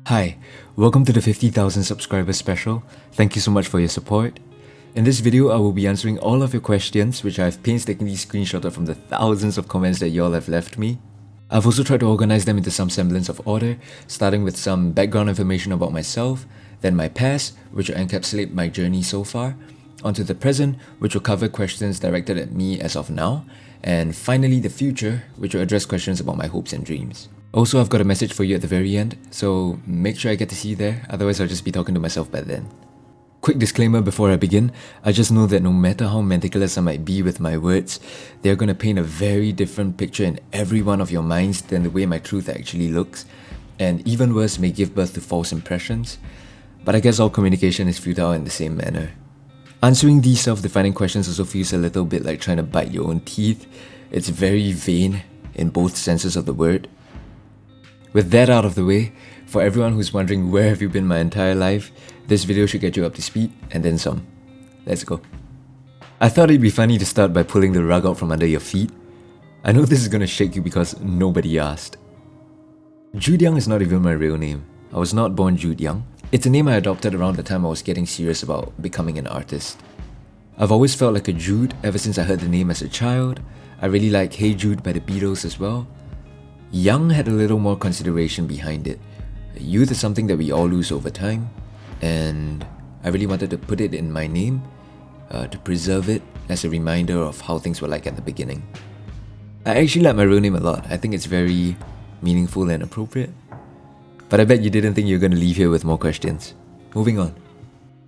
Hi, welcome to the 50,000 subscriber special. Thank you so much for your support. In this video, I will be answering all of your questions, which I've painstakingly screenshotted from the thousands of comments that y'all have left me. I've also tried to organize them into some semblance of order, starting with some background information about myself, then my past, which will encapsulate my journey so far, onto the present, which will cover questions directed at me as of now, and finally the future, which will address questions about my hopes and dreams. Also, I've got a message for you at the very end, so make sure I get to see you there, otherwise I'll just be talking to myself by then. Quick disclaimer before I begin, I just know that no matter how meticulous I might be with my words, they're going to paint a very different picture in every one of your minds than the way my truth actually looks, and even worse, may give birth to false impressions. But I guess all communication is futile in the same manner. Answering these self-defining questions also feels a little bit like trying to bite your own teeth. It's very vain in both senses of the word. With that out of the way, for everyone who's wondering where have you been my entire life, this video should get you up to speed and then some. Let's go. I thought it'd be funny to start by pulling the rug out from under your feet. I know this is gonna shake you because nobody asked. Jude Young is not even my real name. I was not born Jude Young. It's a name I adopted around the time I was getting serious about becoming an artist. I've always felt like a Jude ever since I heard the name as a child. I really like Hey Jude by the Beatles as well. Young had a little more consideration behind it. Youth is something that we all lose over time, and I really wanted to put it in my name to preserve it as a reminder of how things were like at the beginning. I actually like my real name a lot. I think it's very meaningful and appropriate. But I bet you didn't think you were going to leave here with more questions. Moving on.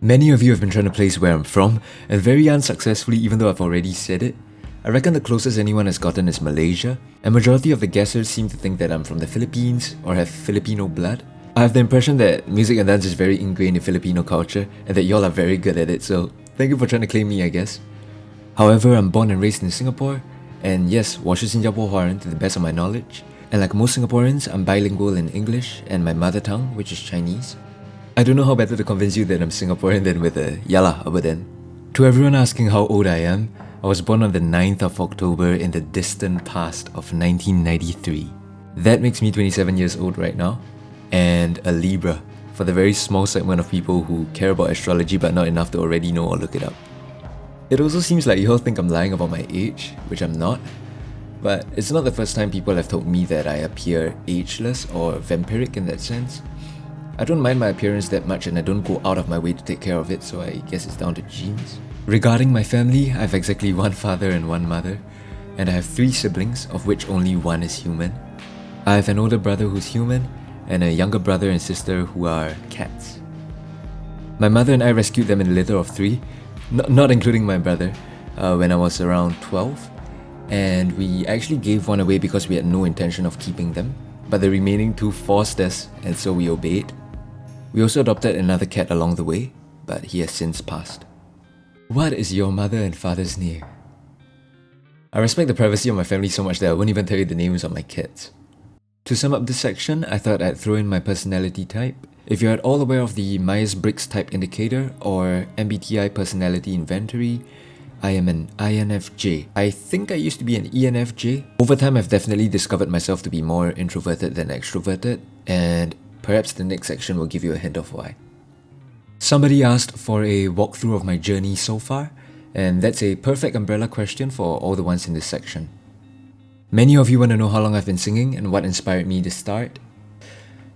Many of you have been trying to place where I'm from, and very unsuccessfully even though I've already said it. I reckon the closest anyone has gotten is Malaysia, and majority of the guessers seem to think that I'm from the Philippines or have Filipino blood. I have the impression that music and dance is very ingrained in Filipino culture and that y'all are very good at it, so thank you for trying to claim me, I guess. However, I'm born and raised in Singapore, and yes, 我是新加坡华人 to the best of my knowledge. And like most Singaporeans, I'm bilingual in English and my mother tongue, which is Chinese. I don't know how better to convince you that I'm Singaporean than with a yala over then. To everyone asking how old I am, I was born on the 9th of October in the distant past of 1993. That makes me 27 years old right now, and a Libra, for the very small segment of people who care about astrology but not enough to already know or look it up. It also seems like you all think I'm lying about my age, which I'm not. But it's not the first time people have told me that I appear ageless or vampiric in that sense. I don't mind my appearance that much and I don't go out of my way to take care of it, so I guess it's down to genes. Regarding my family, I have exactly one father and one mother, and I have 3 siblings, of which only one is human. I have an older brother who's human, and a younger brother and sister who are cats. My mother and I rescued them in a litter of 3, not including my brother, when I was around 12. And we actually gave one away because we had no intention of keeping them, but the remaining 2 forced us, and so we obeyed. We also adopted another cat along the way, but he has since passed. What is your mother and father's name? I respect the privacy of my family so much that I won't even tell you the names of my kids. To sum up this section, I thought I'd throw in my personality type. If you're at all aware of the Myers-Briggs Type Indicator or MBTI Personality Inventory, I am an INFJ. I think I used to be an ENFJ. Over time, I've definitely discovered myself to be more introverted than extroverted, and perhaps the next section will give you a hint of why. Somebody asked for a walkthrough of my journey so far, and that's a perfect umbrella question for all the ones in this section. Many of you want to know how long I've been singing and what inspired me to start.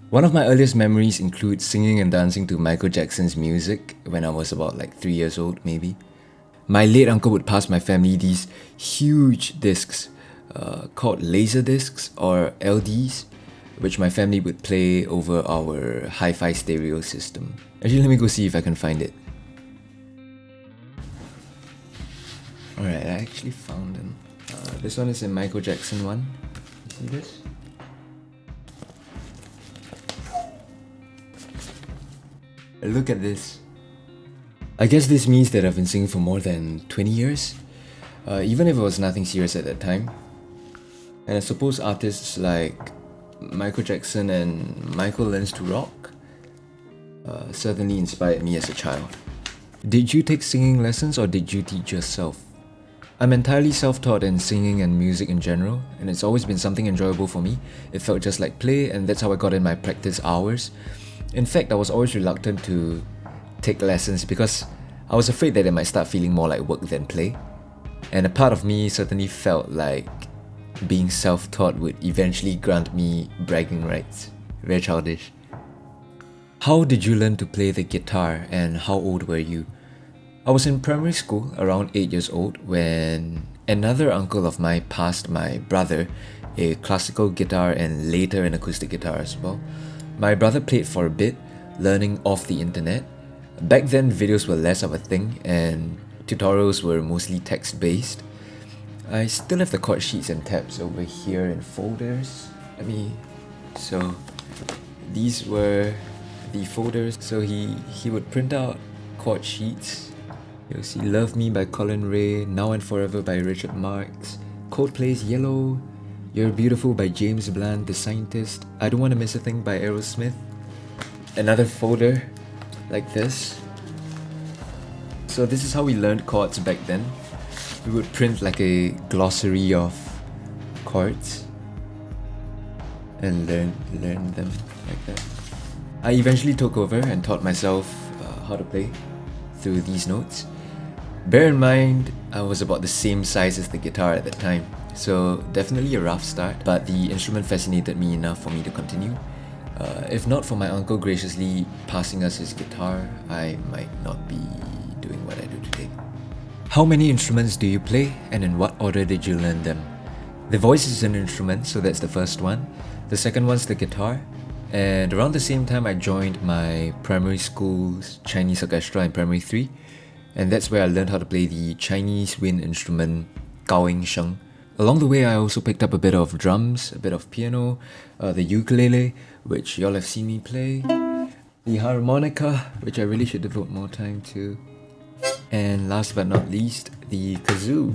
One of my earliest memories includes singing and dancing to Michael Jackson's music when I was about 3 years old maybe. My late uncle would pass my family these huge discs called laser discs or LDs, which my family would play over our hi-fi stereo system. Actually, let me go see if I can find it. Alright, I actually found them. This one is a Michael Jackson one. See this? Look at this. I guess this means that I've been singing for more than 20 years, even if it was nothing serious at that time. And I suppose artists like Michael Jackson and Michael Learns to Rock certainly inspired me as a child. Did you take singing lessons or did you teach yourself? I'm entirely self-taught in singing and music in general, and it's always been something enjoyable for me. It felt just like play, and that's how I got in my practice hours. In fact, I was always reluctant to take lessons because I was afraid that it might start feeling more like work than play. And a part of me certainly felt like being self-taught would eventually grant me bragging rights. Very childish. How did you learn to play the guitar and how old were you? I was in primary school, around 8 years old, when another uncle of mine passed my brother a classical guitar and later an acoustic guitar as well. My brother played for a bit, learning off the internet. Back then, videos were less of a thing and tutorials were mostly text-based. I still have the chord sheets and tabs over here in folders. So these were the folders. So he would print out chord sheets. You'll see Love Me by Colin Ray, Now and Forever by Richard Marx, Coldplay's Yellow, You're Beautiful by James Blunt, The Scientist, I Don't Want to Miss a Thing by Aerosmith. Another folder like this. So this is how we learned chords back then. We would print like a glossary of chords and learn them like that. I eventually took over and taught myself how to play through these notes. Bear in mind, I was about the same size as the guitar at the time, so definitely a rough start, but the instrument fascinated me enough for me to continue. If not for my uncle graciously passing us his guitar, I might not be doing what I do today. How many instruments do you play, and in what order did you learn them? The voice is an instrument, so that's the first one. The second one's the guitar. And around the same time, I joined my primary school's Chinese orchestra in primary 3. And that's where I learned how to play the Chinese wind instrument Gao Ying Sheng. Along the way, I also picked up a bit of drums, a bit of piano, the ukulele, which y'all have seen me play, the harmonica, which I really should devote more time to, and last but not least, the kazoo.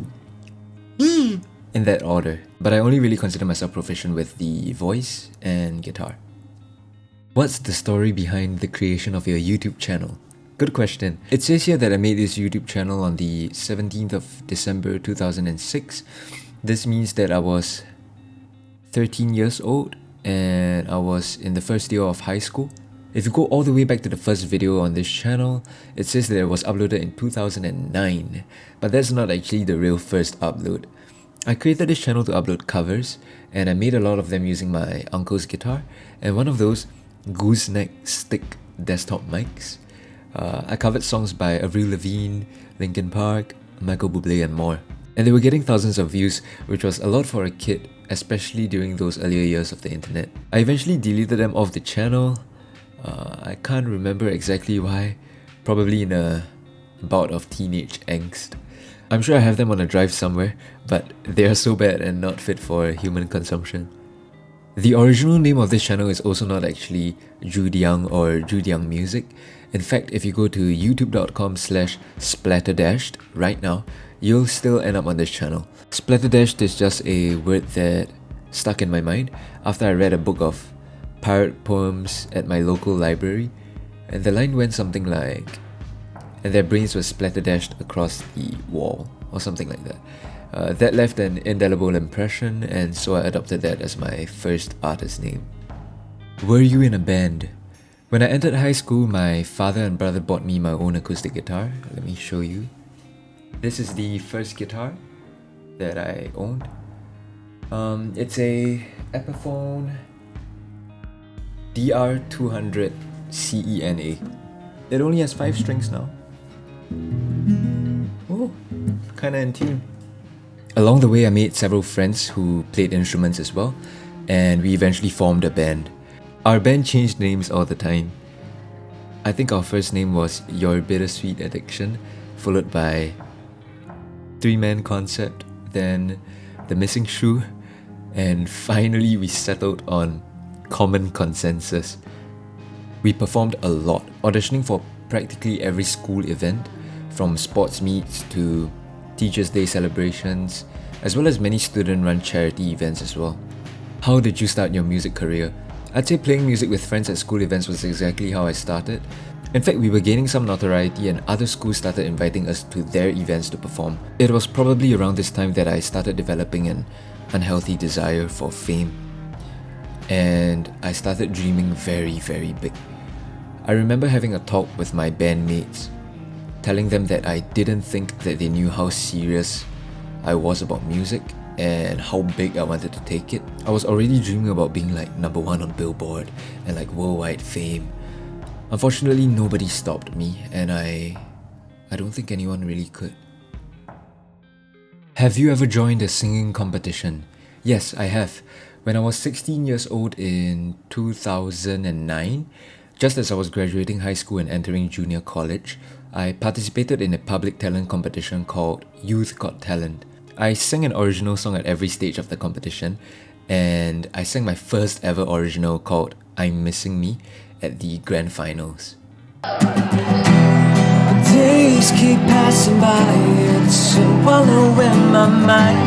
In that order. But I only really consider myself proficient with the voice and guitar. What's the story behind the creation of your YouTube channel? Good question. It says here that I made this YouTube channel on the 17th of December 2006. This means that I was 13 years old and I was in the first year of high school. If you go all the way back to the first video on this channel, it says that it was uploaded in 2009, but that's not actually the real first upload. I created this channel to upload covers, and I made a lot of them using my uncle's guitar, and one of those gooseneck stick desktop mics. I covered songs by Avril Lavigne, Linkin Park, Michael Bublé and more. And they were getting thousands of views, which was a lot for a kid, especially during those earlier years of the internet. I eventually deleted them off the channel. I can't remember exactly why, probably in a bout of teenage angst. I'm sure I have them on a drive somewhere, but they are so bad and not fit for human consumption. The original name of this channel is also not actually Jude Young or Jude Young Music. In fact, if you go to youtube.com/splatterdashed right now, you'll still end up on this channel. Splatterdashed is just a word that stuck in my mind after I read a book of pirate poems at my local library, and the line went something like, and their brains were splatterdashed across the wall, or something like that. That left an indelible impression, and so I adopted that as my first artist name. Were you in a band? When I entered high school, my father and brother bought me my own acoustic guitar. Let me show you. This is the first guitar that I owned. It's a Epiphone DR200 CENA. It only has 5 strings now. Oh, kinda in tune. Along the way, I made several friends who played instruments as well, and we eventually formed a band. Our band changed names all the time. I think our first name was Your Bittersweet Addiction, followed by 3-Man Concept, then The Missing Shoe, and finally we settled on Common Consensus. We performed a lot, auditioning for practically every school event, from sports meets to Teachers' Day celebrations, as well as many student-run charity events as well. How did you start your music career? I'd say playing music with friends at school events was exactly how I started. In fact, we were gaining some notoriety and other schools started inviting us to their events to perform. It was probably around this time that I started developing an unhealthy desire for fame. And I started dreaming very, very big. I remember having a talk with my bandmates, telling them that I didn't think that they knew how serious I was about music and how big I wanted to take it. I was already dreaming about being like #1 on Billboard and like worldwide fame. Unfortunately, nobody stopped me, and I don't think anyone really could. Have you ever joined a singing competition? Yes, I have. When I was 16 years old in 2009, just as I was graduating high school and entering junior college, I participated in a public talent competition called Youth Got Talent. I sang an original song at every stage of the competition, and I sang my first ever original called I'm Missing Me at the grand finals. Days keep passing by, it's so wallow in my mind.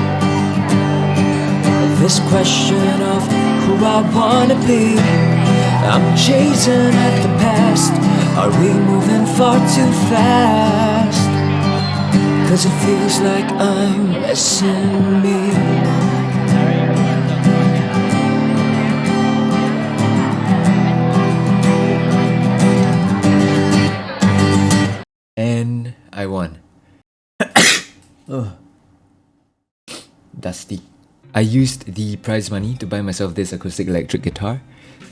This question of who I wanna be, I'm chasing at the past. Are we moving far too fast? 'Cause it feels like I'm missing me. And I won. Dusty. I used the prize money to buy myself this acoustic electric guitar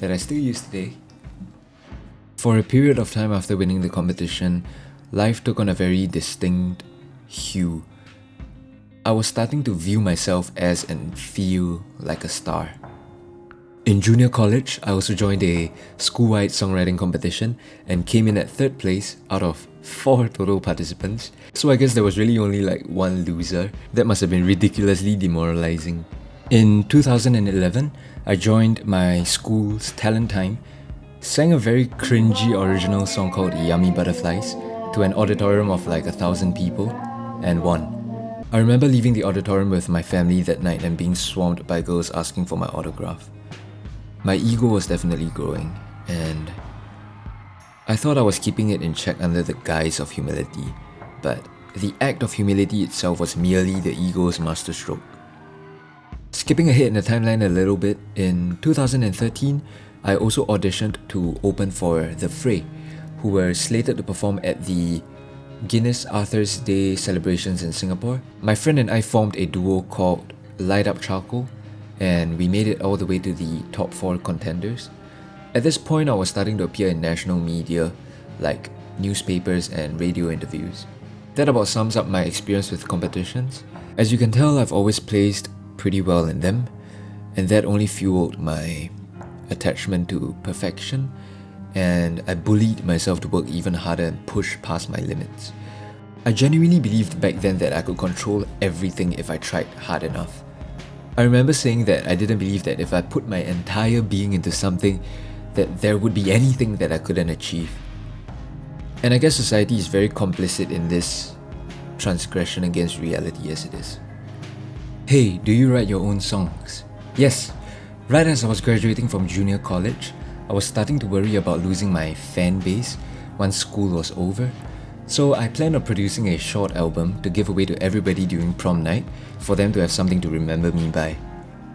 that I still use today. For a period of time after winning the competition, life took on a very distinct hue. I was starting to view myself as and feel like a star. In junior college, I also joined a school-wide songwriting competition and came in at 3rd place out of 4 total participants. So I guess there was really only like one loser. That must have been ridiculously demoralizing. In 2011, I joined my school's talent time, sang a very cringy original song called Yummy Butterflies to an auditorium of like 1,000 people and won. I remember leaving the auditorium with my family that night and being swarmed by girls asking for my autograph. My ego was definitely growing, and I thought I was keeping it in check under the guise of humility, but the act of humility itself was merely the ego's masterstroke. Skipping ahead in the timeline a little bit, in 2013, I also auditioned to open for The Fray, who were slated to perform at the Guinness Arthur's Day celebrations in Singapore. My friend and I formed a duo called Light Up Charcoal, and we made it all the way to the top 4 contenders. At this point, I was starting to appear in national media, like newspapers and radio interviews. That about sums up my experience with competitions. As you can tell, I've always placed pretty well in them, and that only fueled my attachment to perfection, and I bullied myself to work even harder and push past my limits. I genuinely believed back then that I could control everything if I tried hard enough. I remember saying that I didn't believe that if I put my entire being into something, that there would be anything that I couldn't achieve. And I guess society is very complicit in this transgression against reality as it is. Hey, do you write your own songs? Yes. Right as I was graduating from junior college, I was starting to worry about losing my fan base once school was over. So I planned on producing a short album to give away to everybody during prom night for them to have something to remember me by.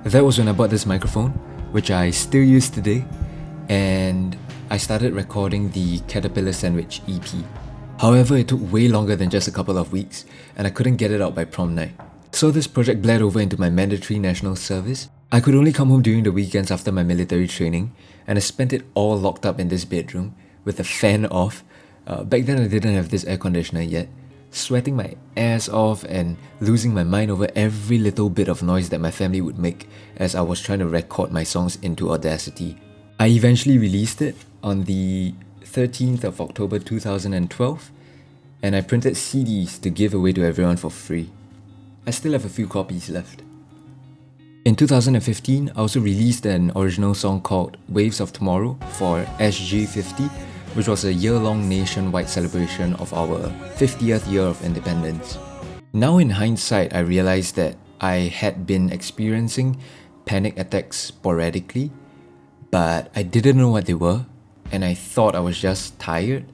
That was when I bought this microphone, which I still use today, and I started recording the Caterpillar Sandwich EP. However, it took way longer than just a couple of weeks, and I couldn't get it out by prom night. So this project bled over into my mandatory national service. I could only come home during the weekends after my military training, and I spent it all locked up in this bedroom with the fan off. Back then I didn't have this air conditioner yet, sweating my ass off and losing my mind over every little bit of noise that my family would make as I was trying to record my songs into Audacity. I eventually released it on the 13th of October 2012, and I printed CDs to give away to everyone for free. I still have a few copies left. In 2015, I also released an original song called Waves of Tomorrow for SG50, which was a year-long nationwide celebration of our 50th year of independence. Now in hindsight, I realized that I had been experiencing panic attacks sporadically, but I didn't know what they were, and I thought I was just tired.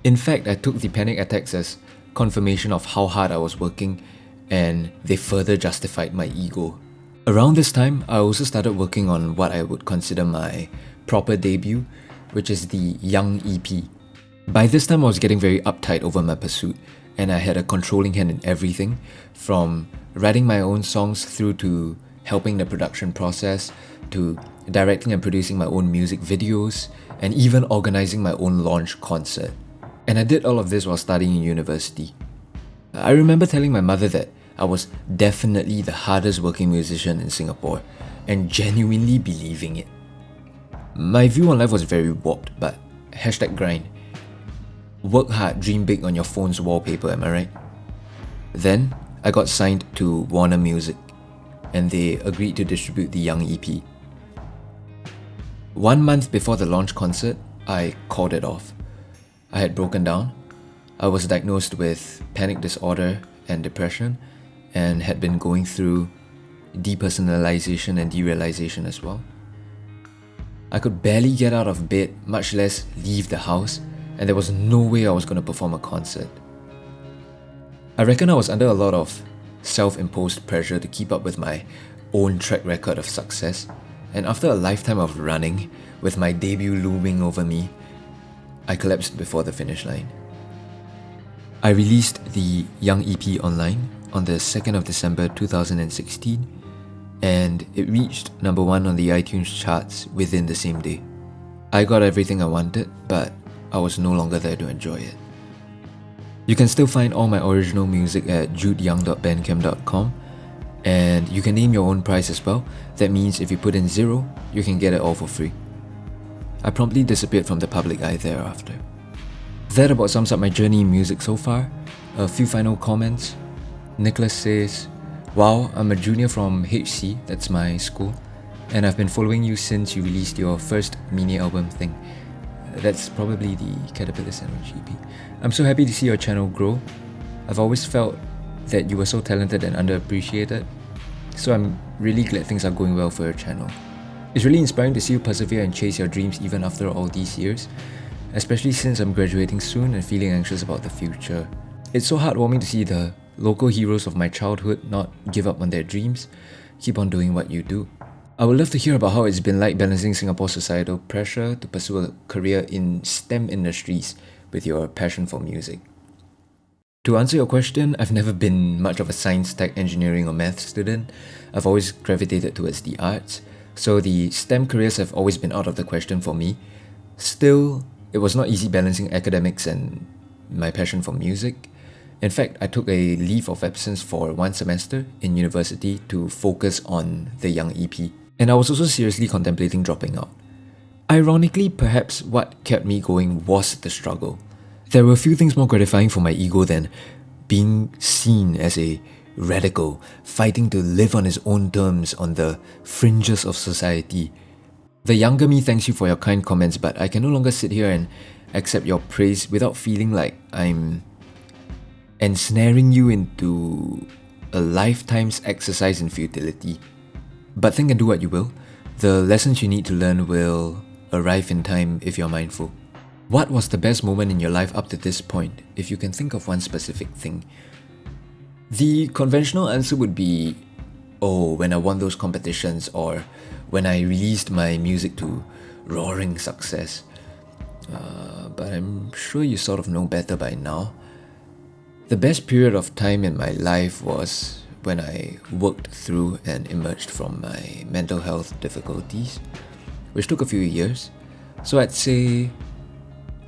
In fact, I took the panic attacks as confirmation of how hard I was working, and they further justified my ego. Around this time, I also started working on what I would consider my proper debut, which is the Young EP. By this time, I was getting very uptight over my pursuit, and I had a controlling hand in everything, from writing my own songs through to helping the production process, to directing and producing my own music videos, and even organizing my own launch concert. And I did all of this while studying in university. I remember telling my mother that I was definitely the hardest working musician in Singapore, and genuinely believing it. My view on life was very warped, but #grind. Work hard, dream big on your phone's wallpaper, am I right? Then, I got signed to Warner Music, and they agreed to distribute the Young EP. 1 month before the launch concert, I called it off. I had broken down. I was diagnosed with panic disorder and depression, and had been going through depersonalization and derealization as well. I could barely get out of bed, much less leave the house, and there was no way I was going to perform a concert. I reckon I was under a lot of self-imposed pressure to keep up with my own track record of success, and after a lifetime of running, with my debut looming over me, I collapsed before the finish line. I released the Young EP online on the 2nd of December 2016, and it reached number 1 on the iTunes charts within the same day. I got everything I wanted, but I was no longer there to enjoy it. You can still find all my original music at judeyoung.bandcamp.com, and you can name your own price as well. That means if you put in 0, you can get it all for free. I promptly disappeared from the public eye thereafter. That about sums up my journey in music so far. A few final comments. Nicholas says, "Wow, I'm a junior from HC, that's my school, and I've been following you since you released your first mini album thing." That's probably the Caterpillar Sandwich EP. "I'm so happy to see your channel grow. I've always felt that you were so talented and underappreciated, so I'm really glad things are going well for your channel. It's really inspiring to see you persevere and chase your dreams even after all these years, especially since I'm graduating soon and feeling anxious about the future. It's so heartwarming to see the local heroes of my childhood not give up on their dreams. Keep on doing what you do. I would love to hear about how it's been like balancing Singapore's societal pressure to pursue a career in STEM industries with your passion for music." To answer your question, I've never been much of a science, tech, engineering or math student. I've always gravitated towards the arts, so the STEM careers have always been out of the question for me. Still, it was not easy balancing academics and my passion for music. In fact, I took a leave of absence for 1 semester in university to focus on the Young EP, and I was also seriously contemplating dropping out. Ironically, perhaps what kept me going was the struggle. There were few things more gratifying for my ego than being seen as a radical, fighting to live on his own terms on the fringes of society. The younger me thanks you for your kind comments, but I can no longer sit here and accept your praise without feeling like I'm ensnaring you into a lifetime's exercise in futility. But think and do what you will. The lessons you need to learn will arrive in time if you're mindful. What was the best moment in your life up to this point, if you can think of one specific thing? The conventional answer would be, oh, when I won those competitions, or when I released my music to roaring success. But I'm sure you sort of know better by now. The best period of time in my life was when I worked through and emerged from my mental health difficulties, which took a few years. So I'd say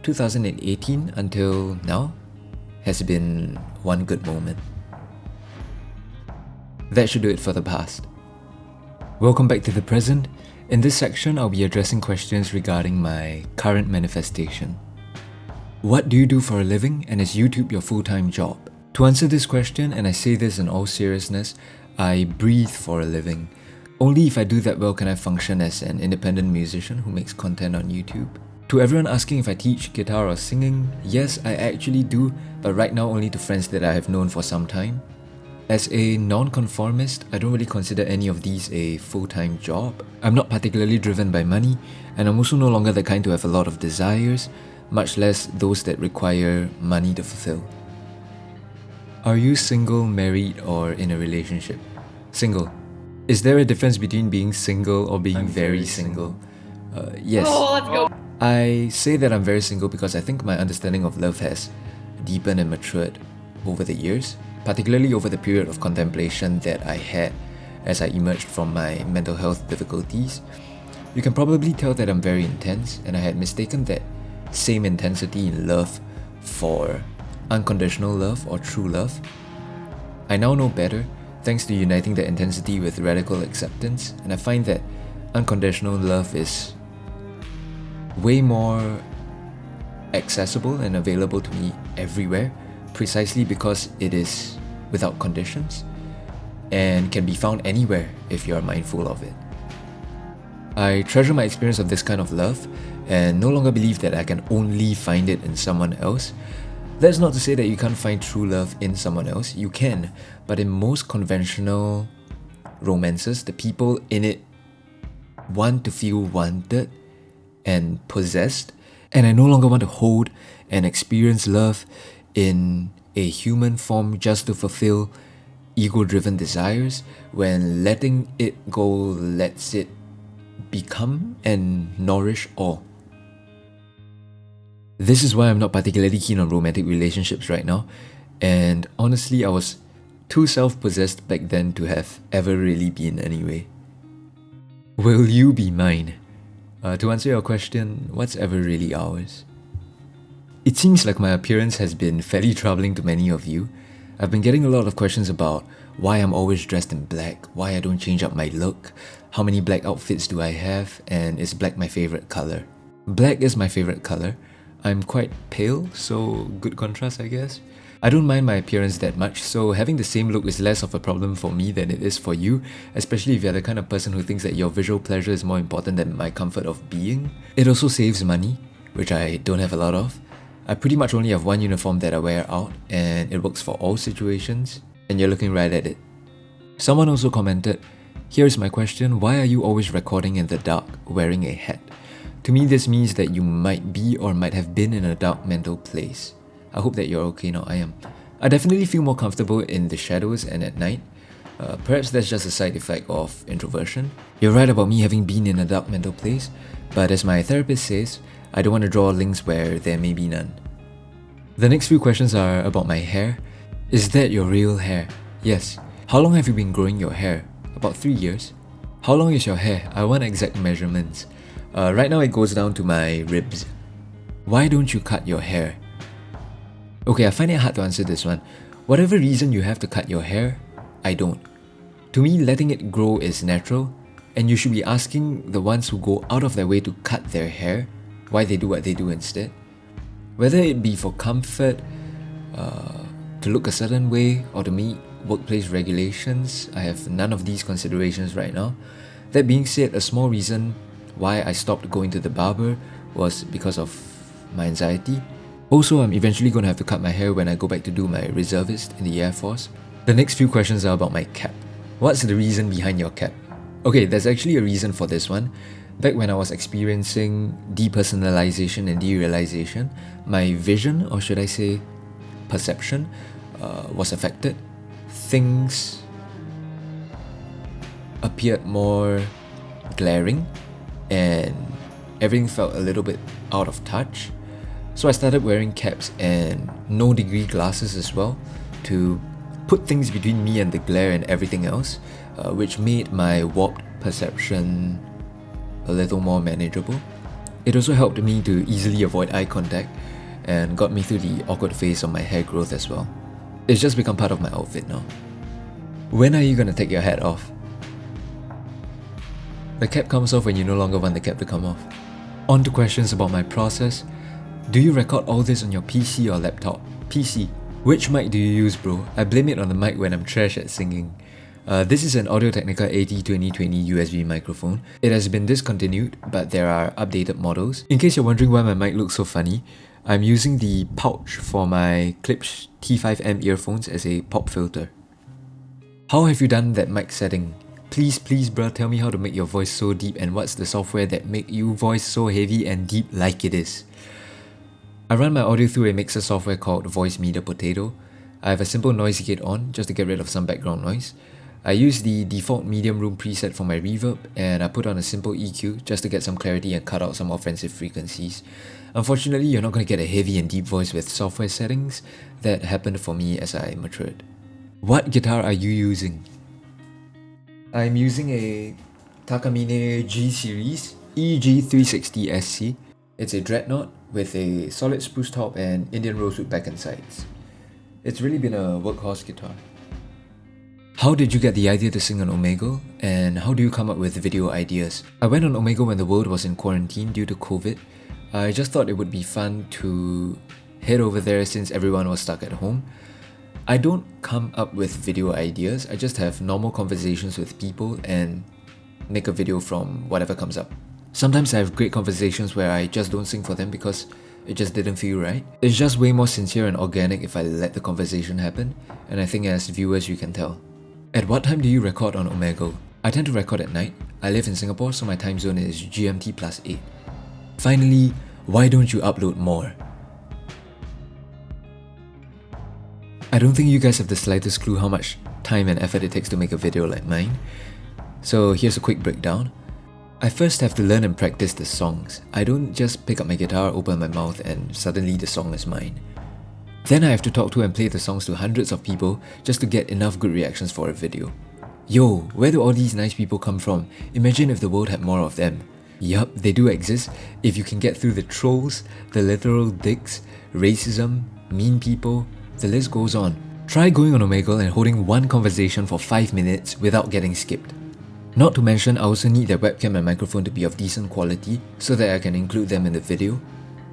2018 until now has been one good moment. That should do it for the past. Welcome back to the present. In this section, I'll be addressing questions regarding my current manifestation. What do you do for a living, and is YouTube your full-time job? To answer this question, and I say this in all seriousness, I breathe for a living. Only if I do that well can I function as an independent musician who makes content on YouTube. To everyone asking if I teach guitar or singing, yes, I actually do, but right now only to friends that I have known for some time. As a non-conformist, I don't really consider any of these a full-time job. I'm not particularly driven by money, and I'm also no longer the kind to have a lot of desires, much less those that require money to fulfill. Are you single, married, or in a relationship? Single. Is there a difference between being single or being very single? Yes. Oh, let's go. I say that I'm very single because I think my understanding of love has deepened and matured over the years, particularly over the period of contemplation that I had as I emerged from my mental health difficulties. You can probably tell that I'm very intense, and I had mistaken that same intensity in love for unconditional love or true love. I now know better, thanks to uniting that intensity with radical acceptance, and I find that unconditional love is way more accessible and available to me everywhere, precisely because it is without conditions and can be found anywhere if you are mindful of it. I treasure my experience of this kind of love and no longer believe that I can only find it in someone else. That's not to say that you can't find true love in someone else. You can, but in most conventional romances, the people in it want to feel wanted and possessed, and I no longer want to hold and experience love in a human form just to fulfill ego-driven desires, when letting it go lets it become and nourish all. This is why I'm not particularly keen on romantic relationships right now, and honestly, I was too self-possessed back then to have ever really been anyway. Will you be mine? To answer your question, what's ever really ours? It seems like my appearance has been fairly troubling to many of you. I've been getting a lot of questions about why I'm always dressed in black, why I don't change up my look, how many black outfits do I have, and is black my favorite color? Black is my favorite color. I'm quite pale, so good contrast, I guess. I don't mind my appearance that much, so having the same look is less of a problem for me than it is for you, especially if you're the kind of person who thinks that your visual pleasure is more important than my comfort of being. It also saves money, which I don't have a lot of. I pretty much only have one uniform that I wear out, and it works for all situations, and you're looking right at it. Someone also commented, "Here's my question, why are you always recording in the dark, wearing a hat?" To me, this means that you might be or might have been in a dark mental place. I hope that you're okay now. I am. I definitely feel more comfortable in the shadows and at night. Perhaps that's just a side effect of introversion. You're right about me having been in a dark mental place, but as my therapist says, I don't want to draw links where there may be none. The next few questions are about my hair. Is that your real hair? Yes. How long have you been growing your hair? About 3 years. How long is your hair? I want exact measurements. Right now it goes down to my ribs. Why don't you cut your hair? Okay, I find it hard to answer this one. Whatever reason you have to cut your hair, I don't. To me, letting it grow is natural, and you should be asking the ones who go out of their way to cut their hair why they do what they do instead. Whether it be for comfort, to look a certain way, or to meet workplace regulations, I have none of these considerations right now. That being said, a small reason why I stopped going to the barber was because of my anxiety. Also, I'm eventually going to have to cut my hair when I go back to do my reservist in the Air Force. The next few questions are about my cap. What's the reason behind your cap? Okay, there's actually a reason for this one. Back when I was experiencing depersonalization and derealization, my vision, or should I say perception, was affected. Things appeared more glaring and everything felt a little bit out of touch. So I started wearing caps and no degree glasses as well to put things between me and the glare and everything else, which made my warped perception a little more manageable. It also helped me to easily avoid eye contact and got me through the awkward phase of my hair growth as well. It's just become part of my outfit now. When are you gonna take your hat off? The cap comes off when you no longer want the cap to come off. On to questions about my process. Do you record all this on your PC or laptop? PC. Which mic do you use, bro? I blame it on the mic when I'm trash at singing. This is an Audio-Technica AT2020 USB microphone. It has been discontinued, but there are updated models. In case you're wondering why my mic looks so funny, I'm using the pouch for my Klipsch T5M earphones as a pop filter. How have you done that mic setting? Please bruh, tell me how to make your voice so deep and what's the software that make you voice so heavy and deep like it is. I run my audio through a mixer software called Voice Meter Potato. I have a simple noise gate on just to get rid of some background noise. I used the default medium room preset for my reverb, and I put on a simple EQ just to get some clarity and cut out some offensive frequencies. Unfortunately, you're not going to get a heavy and deep voice with software settings. That happened for me as I matured. What guitar are you using? I'm using a Takamine G Series EG360SC. It's a dreadnought with a solid spruce top and Indian rosewood back and sides. It's really been a workhorse guitar. How did you get the idea to sing on Omegle, and how do you come up with video ideas? I went on Omegle when the world was in quarantine due to COVID. I just thought it would be fun to head over there since everyone was stuck at home. I don't come up with video ideas, I just have normal conversations with people and make a video from whatever comes up. Sometimes I have great conversations where I just don't sing for them because it just didn't feel right. It's just way more sincere and organic if I let the conversation happen, and I think as viewers you can tell. At what time do you record on Omegle? I tend to record at night. I live in Singapore, so my time zone is GMT plus 8. Finally, why don't you upload more? I don't think you guys have the slightest clue how much time and effort it takes to make a video like mine. So here's a quick breakdown. I first have to learn and practice the songs. I don't just pick up my guitar, open my mouth, and suddenly the song is mine. Then I have to talk to and play the songs to hundreds of people just to get enough good reactions for a video. Yo, where do all these nice people come from? Imagine if the world had more of them. Yup, they do exist if you can get through the trolls, the literal dicks, racism, mean people, the list goes on. Try going on Omegle and holding one conversation for 5 minutes without getting skipped. Not to mention, I also need their webcam and microphone to be of decent quality so that I can include them in the video.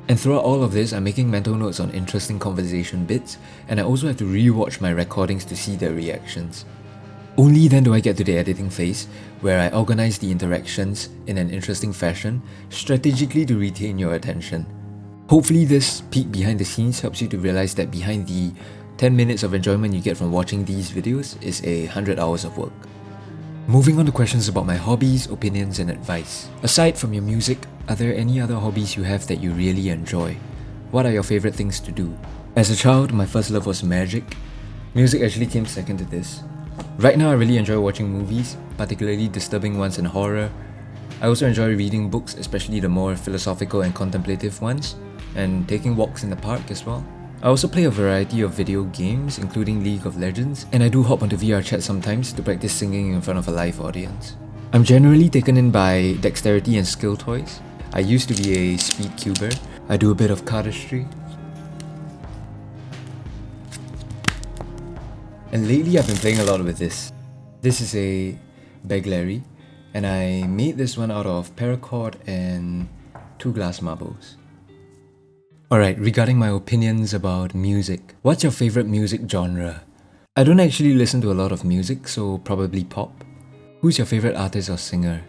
And throughout all of this, I'm making mental notes on interesting conversation bits, and I also have to re-watch my recordings to see their reactions. Only then do I get to the editing phase, where I organize the interactions in an interesting fashion, strategically to retain your attention. Hopefully this peek behind the scenes helps you to realize that behind the 10 minutes of enjoyment you get from watching these videos is 100 hours of work. Moving on to questions about my hobbies, opinions and advice. Aside from your music, are there any other hobbies you have that you really enjoy? What are your favourite things to do? As a child, my first love was magic. Music actually came second to this. Right now I really enjoy watching movies, particularly disturbing ones and horror. I also enjoy reading books, especially the more philosophical and contemplative ones, and taking walks in the park as well. I also play a variety of video games, including League of Legends, and I do hop onto VR chat sometimes to practice singing in front of a live audience. I'm generally taken in by dexterity and skill toys. I used to be a speed cuber. I do a bit of cardistry. And lately I've been playing a lot with this. This is a Beglery, and I made this one out of paracord and 2 glass marbles. Alright, regarding my opinions about music, what's your favourite music genre? I don't actually listen to a lot of music, so probably pop. Who's your favourite artist or singer?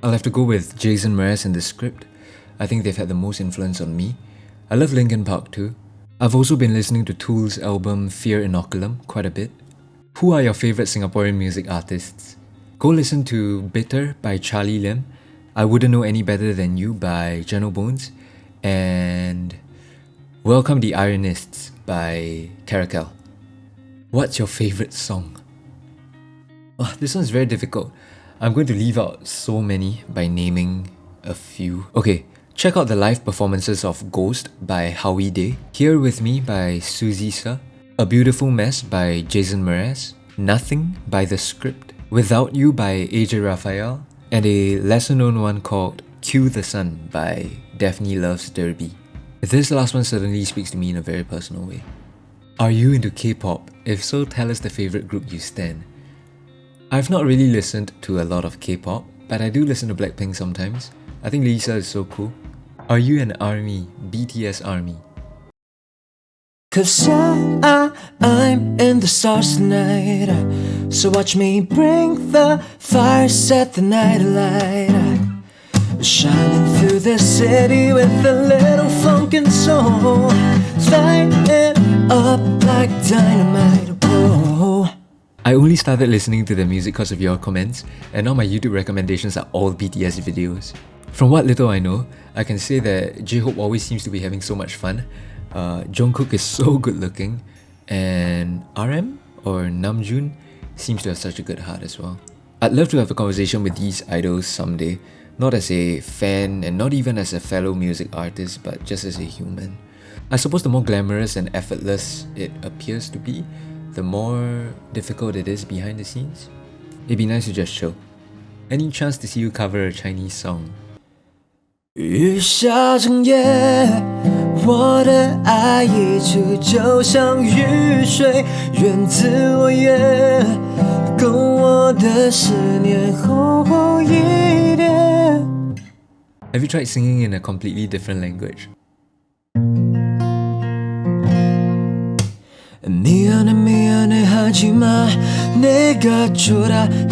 I'll have to go with Jason Mraz and The Script. I think they've had the most influence on me. I love Linkin Park too. I've also been listening to Tool's album Fear Inoculum quite a bit. Who are your favourite Singaporean music artists? Go listen to Bitter by Charlie Lim, I Wouldn't Know Any Better Than You by Geno Bones, and Welcome the Ironists by Caracal. What's your favourite song? Oh, this one's very difficult. I'm going to leave out so many by naming a few. Okay, check out the live performances of Ghost by Howie Day, Here With Me by Suzy Sa, A Beautiful Mess by Jason Mraz, Nothing by The Script, Without You by AJ Raphael, and a lesser known one called Cue the Sun by Daphne Loves Derby. This last one certainly speaks to me in a very personal way. Are you into K-pop? If so, tell us the favourite group you stan. I've not really listened to a lot of K-pop, but I do listen to Blackpink sometimes. I think Lisa is so cool. Are you an ARMY? BTS ARMY? Cause I'm in the stars tonight. So watch me bring the fire, set the night alight. Shining through the city with a little funk and soul. Light it up like dynamite. Whoa. I only started listening to the music because of your comments, and now my YouTube recommendations are all BTS videos. From what little I know, I can say that J-Hope always seems to be having so much fun. Jungkook is so good looking, and RM or Namjoon seems to have such a good heart as well. I'd love to have a conversation with these idols someday, not as a fan and not even as a fellow music artist, but just as a human. I suppose the more glamorous and effortless it appears to be, the more difficult it is behind the scenes. It'd be nice to just chill. Any chance to see you cover a Chinese song? 雨下整夜，我的爱一直就像雨水，源自我眼，跟我的思念厚厚一点。 Have you tried singing in a completely different language? 미안해 미안해 하지마 내가 초라해지잖아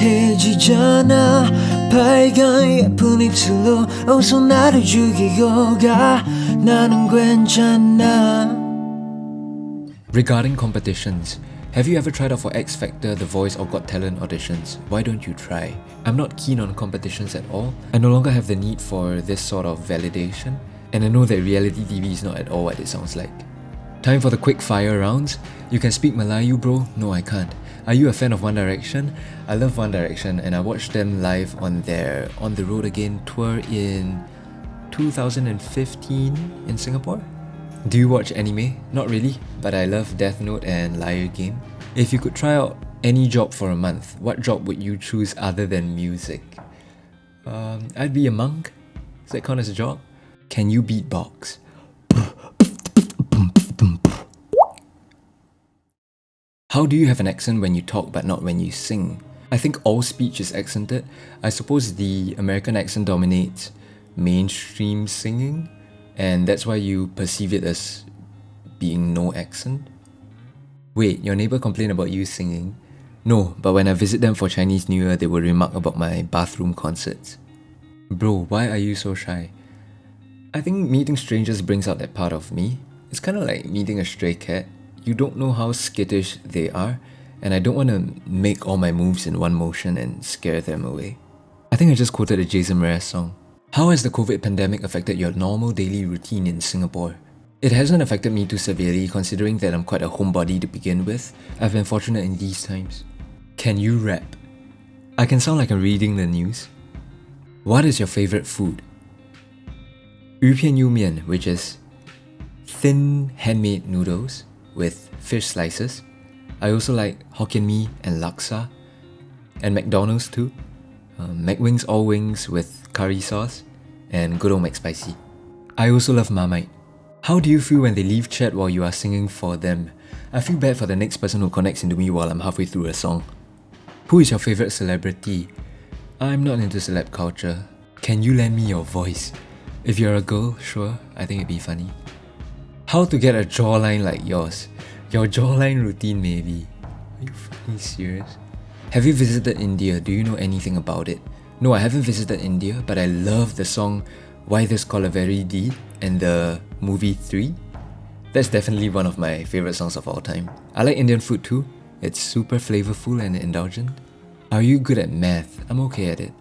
빨간 예쁜 입술로 어서 나를 죽이고 가 나는 괜찮아. Regarding competitions, have you ever tried out for X Factor, The Voice or Got Talent auditions? Why don't you try? I'm not keen on competitions at all. I no longer have the need for this sort of validation, and I know that reality TV is not at all what it sounds like. Time for the quick fire rounds. You can speak Malayu, bro? No, I can't. Are you a fan of One Direction? I love One Direction and I watched them live on their On the Road Again tour in 2015 in Singapore. Do you watch anime? Not really, but I love Death Note and Liar Game. If you could try out any job for a month, what job would you choose other than music? I'd be a monk. Does that count as a job? Can you beatbox? How do you have an accent when you talk but not when you sing? I think all speech is accented. I suppose the American accent dominates mainstream singing, and that's why you perceive it as being no accent. Wait, your neighbor complained about you singing? No, but when I visit them for Chinese New Year, they will remark about my bathroom concerts. Bro, why are you so shy? I think meeting strangers brings out that part of me. It's kind of like meeting a stray cat. You don't know how skittish they are, and I don't want to make all my moves in one motion and scare them away. I think I just quoted a Jason Mraz song. How has the COVID pandemic affected your normal daily routine in Singapore? It hasn't affected me too severely considering that I'm quite a homebody to begin with. I've been fortunate in these times. Can you rap? I can sound like I'm reading the news. What is your favorite food? 鱼片油面, which is thin handmade noodles with fish slices. I also like Hokkien Mee and laksa, and McDonald's too. McWings all wings with curry sauce, and good old McSpicy. I also love Marmite. How do you feel when they leave chat while you are singing for them? I feel bad for the next person who connects into me while I'm halfway through a song. Who is your favorite celebrity? I'm not into celeb culture. Can you lend me your voice? If you're a girl, sure, I think it'd be funny. How to get a jawline like yours? Your jawline routine maybe. Are you fucking serious? Have you visited India? Do you know anything about it? No, I haven't visited India, but I love the song Why This Colaveri Deed and the movie 3. That's definitely one of my favorite songs of all time. I like Indian food too. It's super flavorful and indulgent. Are you good at math? I'm okay at it.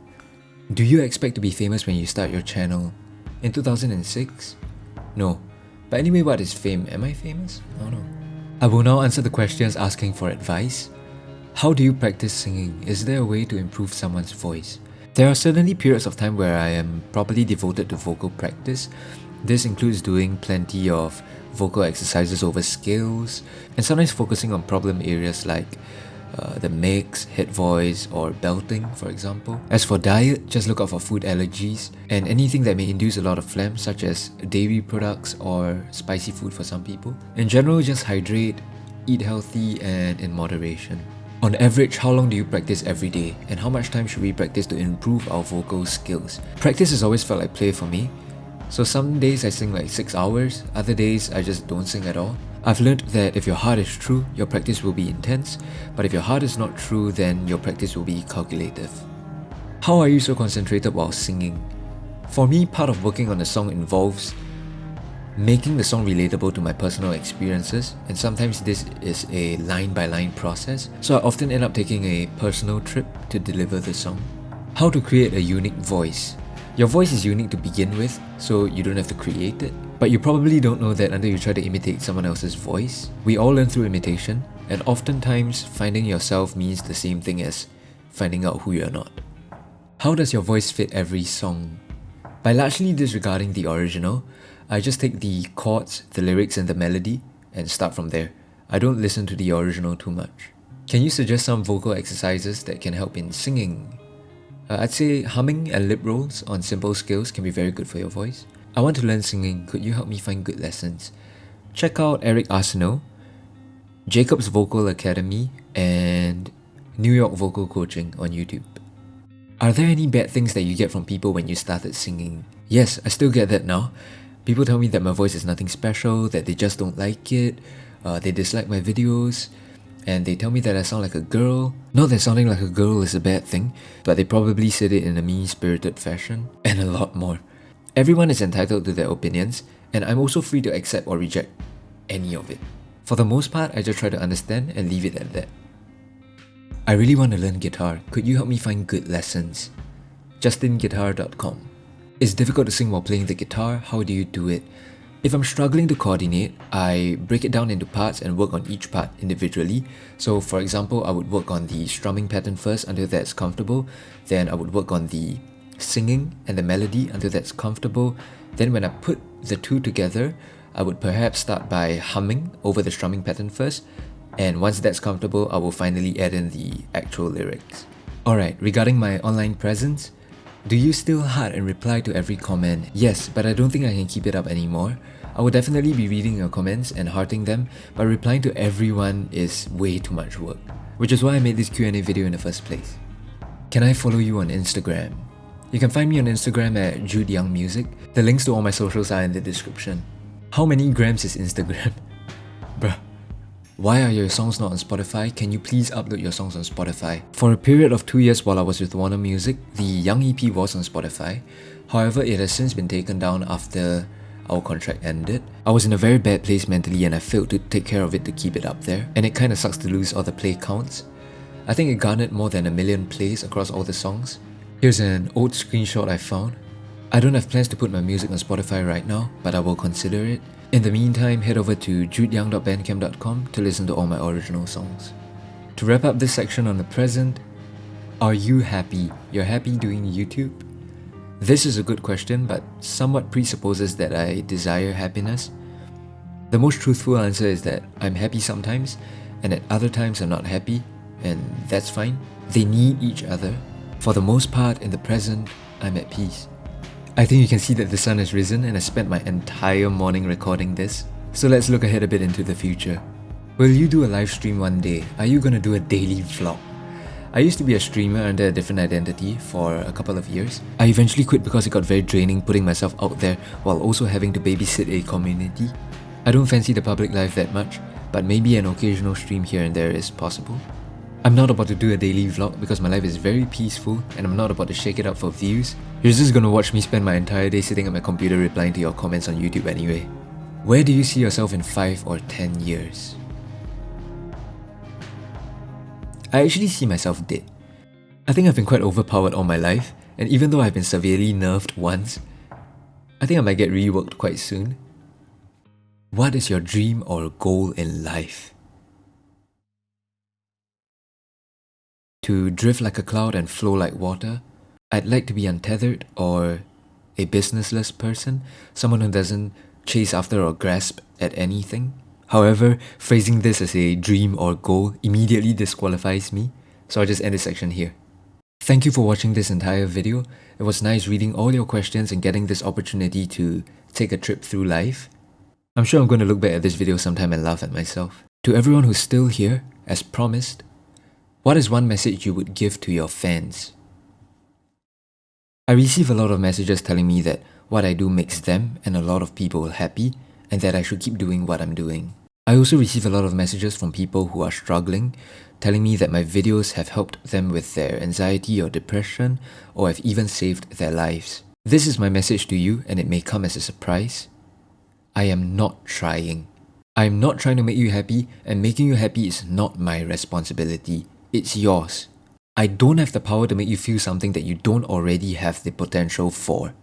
Do you expect to be famous when you start your channel? In 2006? No. But anyway, what is fame? Am I famous? Oh no. I will now answer the questions asking for advice. How do you practice singing? Is there a way to improve someone's voice? There are certainly periods of time where I am properly devoted to vocal practice. This includes doing plenty of vocal exercises over scales, and sometimes focusing on problem areas like the mix, hit voice, or belting, for example. As for diet, just look out for food allergies and anything that may induce a lot of phlegm, such as dairy products or spicy food for some people. In general, just hydrate, eat healthy, and in moderation. On average, how long do you practice every day, and how much time should we practice to improve our vocal skills? Practice has always felt like play for me. So some days I sing like 6 hours, other days I just don't sing at all. I've learned that if your heart is true, your practice will be intense, but if your heart is not true, then your practice will be calculative. How are you so concentrated while singing? For me, part of working on a song involves making the song relatable to my personal experiences, and sometimes this is a line-by-line process, so I often end up taking a personal trip to deliver the song. How to create a unique voice? Your voice is unique to begin with, so you don't have to create it. But you probably don't know that until you try to imitate someone else's voice. We all learn through imitation, and oftentimes finding yourself means the same thing as finding out who you're not. How does your voice fit every song? By largely disregarding the original, I just take the chords, the lyrics and the melody and start from there. I don't listen to the original too much. Can you suggest some vocal exercises that can help in singing? I'd say humming and lip rolls on simple scales can be very good for your voice. I want to learn singing, could you help me find good lessons? Check out Eric Arsenault, Jacob's Vocal Academy, and New York Vocal Coaching on YouTube. Are there any bad things that you get from people when you started singing? Yes, I still get that now. People tell me that my voice is nothing special, that they just don't like it, they dislike my videos, and they tell me that I sound like a girl. Not that sounding like a girl is a bad thing, but they probably said it in a mean-spirited fashion, and a lot more. Everyone is entitled to their opinions, and I'm also free to accept or reject any of it. For the most part, I just try to understand and leave it at that. I really want to learn guitar. Could you help me find good lessons? JustinGuitar.com. It's difficult to sing while playing the guitar. How do you do it? If I'm struggling to coordinate, I break it down into parts and work on each part individually. So for example, I would work on the strumming pattern first until that's comfortable. Then I would work on the singing and the melody until that's comfortable. Then when I put the two together, I would perhaps start by humming over the strumming pattern first, and once that's comfortable, I will finally add in the actual lyrics. Alright, regarding my online presence, do you still heart and reply to every comment? Yes, but I don't think I can keep it up anymore. I will definitely be reading your comments and hearting them, but replying to everyone is way too much work, which is why I made this Q&A video in the first place. Can I follow you on Instagram? You can find me on Instagram at Jude Young Music. The links to all my socials are in the description. How many grams is Instagram? Bruh. Why are your songs not on Spotify? Can you please upload your songs on Spotify? For a period of 2 years while I was with Warner Music, the Young EP was on Spotify. However, it has since been taken down after our contract ended. I was in a very bad place mentally and I failed to take care of it to keep it up there. And it kinda sucks to lose all the play counts. I think it garnered more than 1 million plays across all the songs. Here's an old screenshot I found. I don't have plans to put my music on Spotify right now, but I will consider it. In the meantime, head over to judeyoung.bandcamp.com to listen to all my original songs. To wrap up this section on the present, are you happy? You're happy doing YouTube? This is a good question, but somewhat presupposes that I desire happiness. The most truthful answer is that I'm happy sometimes, and at other times I'm not happy, and that's fine. They need each other. For the most part, in the present, I'm at peace. I think you can see that the sun has risen and I spent my entire morning recording this. So let's look ahead a bit into the future. Will you do a live stream one day? Are you gonna do a daily vlog? I used to be a streamer under a different identity for a couple of years. I eventually quit because it got very draining putting myself out there while also having to babysit a community. I don't fancy the public life that much, but maybe an occasional stream here and there is possible. I'm not about to do a daily vlog because my life is very peaceful and I'm not about to shake it up for views. You're just gonna watch me spend my entire day sitting at my computer replying to your comments on YouTube anyway. Where do you see yourself in 5 or 10 years? I actually see myself dead. I think I've been quite overpowered all my life, and even though I've been severely nerfed once, I think I might get reworked quite soon. What is your dream or goal in life? To drift like a cloud and flow like water. I'd like to be untethered or a businessless person, someone who doesn't chase after or grasp at anything. However, phrasing this as a dream or goal immediately disqualifies me, so I'll just end this section here. Thank you for watching this entire video. It was nice reading all your questions and getting this opportunity to take a trip through life. I'm sure I'm going to look back at this video sometime and laugh at myself. To everyone who's still here, as promised, what is one message you would give to your fans? I receive a lot of messages telling me that what I do makes them and a lot of people happy and that I should keep doing what I'm doing. I also receive a lot of messages from people who are struggling, telling me that my videos have helped them with their anxiety or depression or have even saved their lives. This is my message to you and it may come as a surprise. I am not trying. I am not trying to make you happy, and making you happy is not my responsibility. It's yours. I don't have the power to make you feel something that you don't already have the potential for.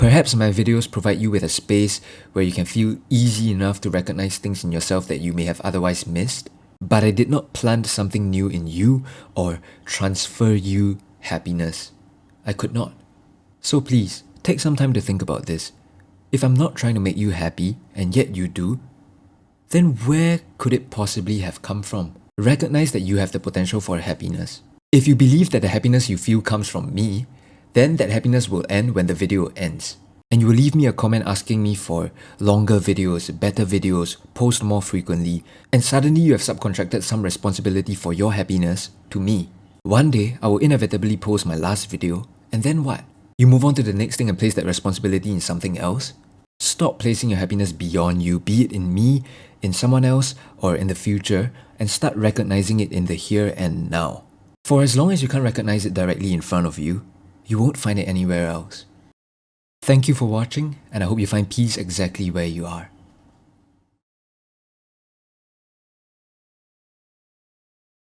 Perhaps my videos provide you with a space where you can feel easy enough to recognize things in yourself that you may have otherwise missed, but I did not plant something new in you or transfer you happiness. I could not. So please, take some time to think about this. If I'm not trying to make you happy, and yet you do, then where could it possibly have come from? Recognize that you have the potential for happiness. If you believe that the happiness you feel comes from me, then that happiness will end when the video ends. And you will leave me a comment asking me for longer videos, better videos, post more frequently, and suddenly you have subcontracted some responsibility for your happiness to me. One day, I will inevitably post my last video, and then what? You move on to the next thing and place that responsibility in something else? Stop placing your happiness beyond you, be it in me, in someone else, or in the future, and start recognizing it in the here and now. For as long as you can't recognize it directly in front of you, you won't find it anywhere else. Thank you for watching, and I hope you find peace exactly where you are.